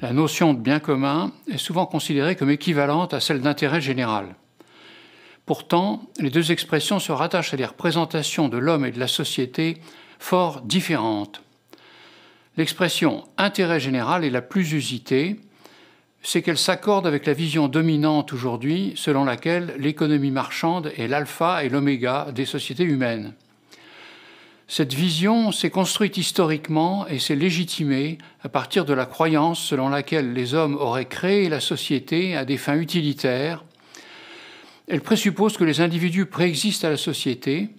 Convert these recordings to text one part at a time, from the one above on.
La notion de bien commun est souvent considérée comme équivalente à celle d'intérêt général. Pourtant, les deux expressions se rattachent à des représentations de l'homme et de la société fort différentes. L'expression « intérêt général » est la plus usitée, c'est qu'elle s'accorde avec la vision dominante aujourd'hui selon laquelle l'économie marchande est l'alpha et l'oméga des sociétés humaines. Cette vision s'est construite historiquement et s'est légitimée à partir de la croyance selon laquelle les hommes auraient créé la société à des fins utilitaires. Elle présuppose que les individus préexistent à la société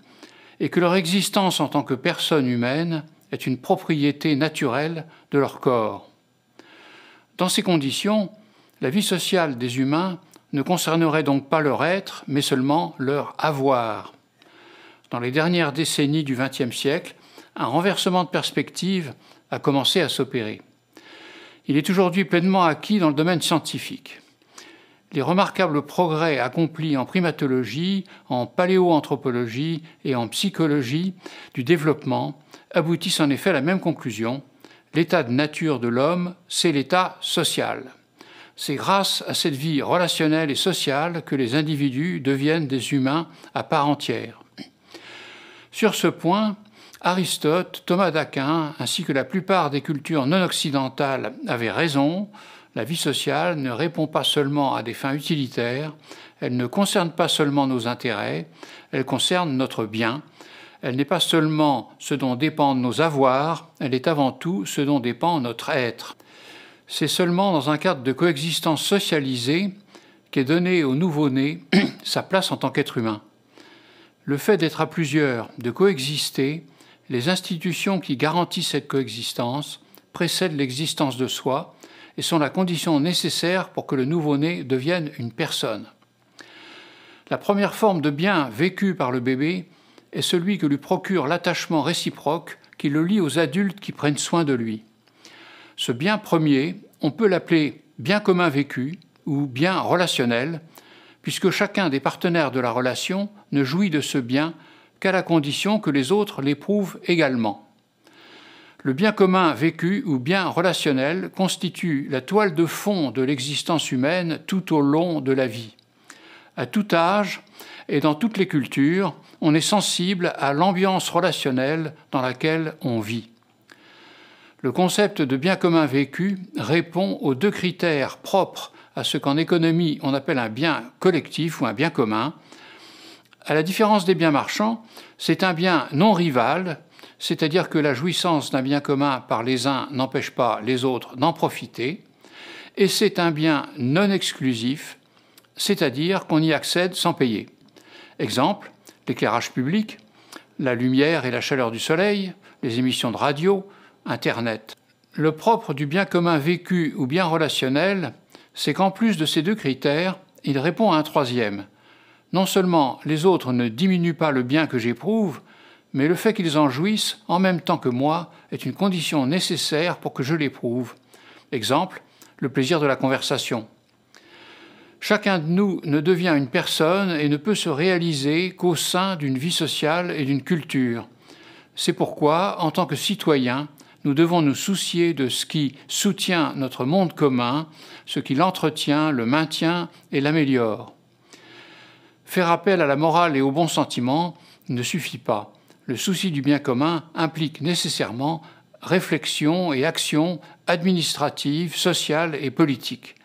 et que leur existence en tant que personnes humaines est une propriété naturelle de leur corps. Dans ces conditions, la vie sociale des humains ne concernerait donc pas leur être, mais seulement leur avoir. Dans les dernières décennies du XXe siècle, un renversement de perspective a commencé à s'opérer. Il est aujourd'hui pleinement acquis dans le domaine scientifique. Les remarquables progrès accomplis en primatologie, en paléoanthropologie et en psychologie du développement aboutissent en effet à la même conclusion. L'état de nature de l'homme, c'est l'état social. C'est grâce à cette vie relationnelle et sociale que les individus deviennent des humains à part entière. Sur ce point, Aristote, Thomas d'Aquin, ainsi que la plupart des cultures non occidentales avaient raison. La vie sociale ne répond pas seulement à des fins utilitaires, elle ne concerne pas seulement nos intérêts, elle concerne notre bien. Elle n'est pas seulement ce dont dépendent nos avoirs, elle est avant tout ce dont dépend notre être. C'est seulement dans un cadre de coexistence socialisée qu'est donné au nouveau-né sa place en tant qu'être humain. Le fait d'être à plusieurs, de coexister, les institutions qui garantissent cette coexistence précèdent l'existence de soi et sont la condition nécessaire pour que le nouveau-né devienne une personne. La première forme de bien vécu par le bébé est celui que lui procure l'attachement réciproque qui le lie aux adultes qui prennent soin de lui. Ce bien premier, on peut l'appeler bien commun vécu ou bien relationnel, puisque chacun des partenaires de la relation ne jouit de ce bien qu'à la condition que les autres l'éprouvent également. Le bien commun vécu ou bien relationnel constitue la toile de fond de l'existence humaine tout au long de la vie. À tout âge et dans toutes les cultures, on est sensible à l'ambiance relationnelle dans laquelle on vit. Le concept de bien commun vécu répond aux deux critères propres à ce qu'en économie on appelle un bien collectif ou un bien commun. À la différence des biens marchands, c'est un bien non rival, c'est-à-dire que la jouissance d'un bien commun par les uns n'empêche pas les autres d'en profiter, et c'est un bien non exclusif, c'est-à-dire qu'on y accède sans payer. Exemple, l'éclairage public, la lumière et la chaleur du soleil, les émissions de radio, Internet. Le propre du bien commun vécu ou bien relationnel, c'est qu'en plus de ces deux critères, il répond à un troisième. Non seulement les autres ne diminuent pas le bien que j'éprouve, mais le fait qu'ils en jouissent en même temps que moi est une condition nécessaire pour que je l'éprouve. Exemple, le plaisir de la conversation. Chacun de nous ne devient une personne et ne peut se réaliser qu'au sein d'une vie sociale et d'une culture. C'est pourquoi, en tant que citoyens, nous devons nous soucier de ce qui soutient notre monde commun, ce qui l'entretient, le maintient et l'améliore. Faire appel à la morale et aux bons sentiments ne suffit pas. Le souci du bien commun implique nécessairement réflexion et action administrative, sociale et politique.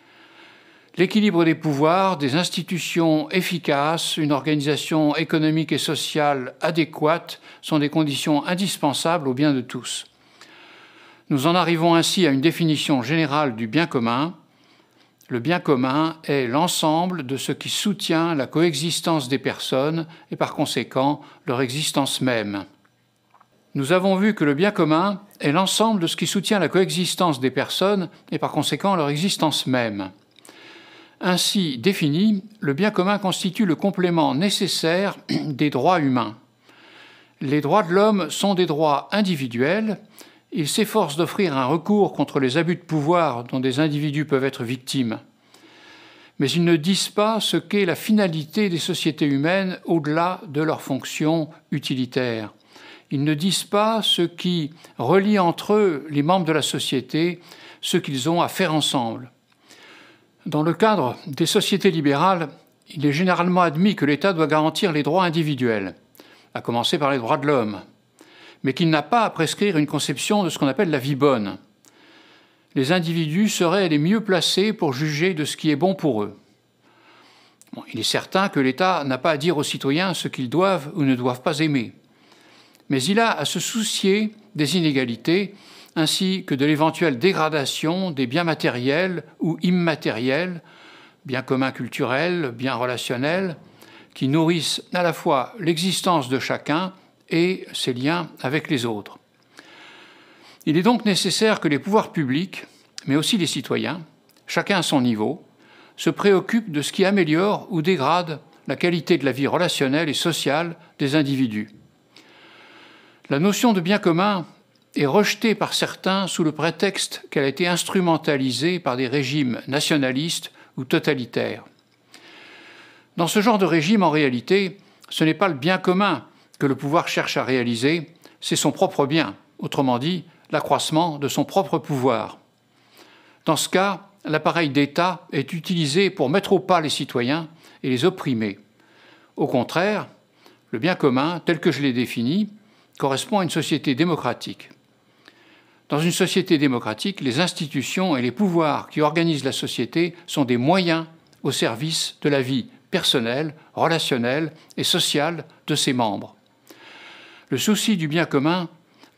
L'équilibre des pouvoirs, des institutions efficaces, une organisation économique et sociale adéquate sont des conditions indispensables au bien de tous. Nous en arrivons ainsi à une définition générale du bien commun. Le bien commun est l'ensemble de ce qui soutient la coexistence des personnes et par conséquent leur existence même. Nous avons vu que le bien commun est l'ensemble de ce qui soutient la coexistence des personnes et par conséquent leur existence même. Ainsi défini, le bien commun constitue le complément nécessaire des droits humains. Les droits de l'homme sont des droits individuels. Ils s'efforcent d'offrir un recours contre les abus de pouvoir dont des individus peuvent être victimes. Mais ils ne disent pas ce qu'est la finalité des sociétés humaines au-delà de leurs fonctions utilitaires. Ils ne disent pas ce qui relie entre eux les membres de la société, ce qu'ils ont à faire ensemble. Dans le cadre des sociétés libérales, il est généralement admis que l'État doit garantir les droits individuels, à commencer par les droits de l'homme, mais qu'il n'a pas à prescrire une conception de ce qu'on appelle la vie bonne. Les individus seraient les mieux placés pour juger de ce qui est bon pour eux. Bon, il est certain que l'État n'a pas à dire aux citoyens ce qu'ils doivent ou ne doivent pas aimer, mais il a à se soucier des inégalités ainsi que de l'éventuelle dégradation des biens matériels ou immatériels, biens communs culturels, biens relationnels, qui nourrissent à la fois l'existence de chacun et ses liens avec les autres. Il est donc nécessaire que les pouvoirs publics, mais aussi les citoyens, chacun à son niveau, se préoccupent de ce qui améliore ou dégrade la qualité de la vie relationnelle et sociale des individus. La notion de bien commun est rejetée par certains sous le prétexte qu'elle a été instrumentalisée par des régimes nationalistes ou totalitaires. Dans ce genre de régime, en réalité, ce n'est pas le bien commun que le pouvoir cherche à réaliser, c'est son propre bien, autrement dit, l'accroissement de son propre pouvoir. Dans ce cas, l'appareil d'État est utilisé pour mettre au pas les citoyens et les opprimer. Au contraire, le bien commun, tel que je l'ai défini, correspond à une société démocratique. Dans une société démocratique, les institutions et les pouvoirs qui organisent la société sont des moyens au service de la vie personnelle, relationnelle et sociale de ses membres. Le souci du bien commun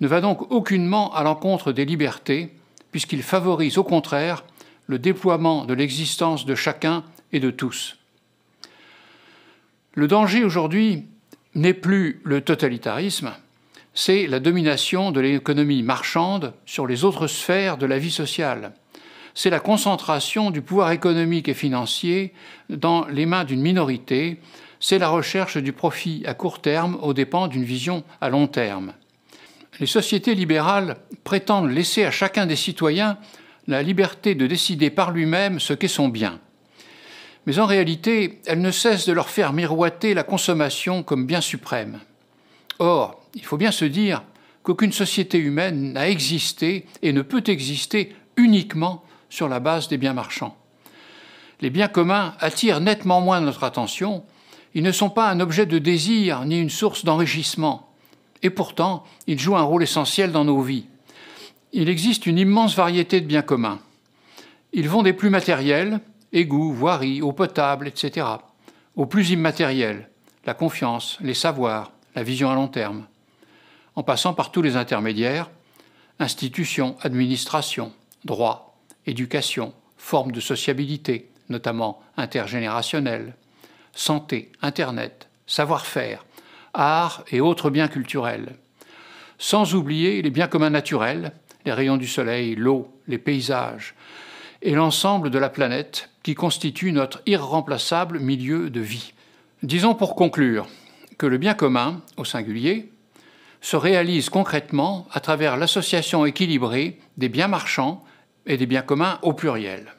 ne va donc aucunement à l'encontre des libertés, puisqu'il favorise au contraire le déploiement de l'existence de chacun et de tous. Le danger aujourd'hui n'est plus le totalitarisme, c'est la domination de l'économie marchande sur les autres sphères de la vie sociale. C'est la concentration du pouvoir économique et financier dans les mains d'une minorité, c'est la recherche du profit à court terme aux dépens d'une vision à long terme. Les sociétés libérales prétendent laisser à chacun des citoyens la liberté de décider par lui-même ce qu'est son bien. Mais en réalité, elles ne cessent de leur faire miroiter la consommation comme bien suprême. Or, il faut bien se dire qu'aucune société humaine n'a existé et ne peut exister uniquement sur la base des biens marchands. Les biens communs attirent nettement moins notre attention, ils ne sont pas un objet de désir ni une source d'enrichissement, et pourtant, ils jouent un rôle essentiel dans nos vies. Il existe une immense variété de biens communs. Ils vont des plus matériels, égouts, voiries, eau potable, etc., aux plus immatériels, la confiance, les savoirs, la vision à long terme, en passant par tous les intermédiaires, institutions, administrations, droits, éducation, formes de sociabilité, notamment intergénérationnelles, santé, Internet, savoir-faire, art et autres biens culturels, sans oublier les biens communs naturels, les rayons du soleil, l'eau, les paysages, et l'ensemble de la planète qui constitue notre irremplaçable milieu de vie. Disons pour conclure que le bien commun, au singulier, se réalise concrètement à travers l'association équilibrée des biens marchands et des biens communs au pluriel.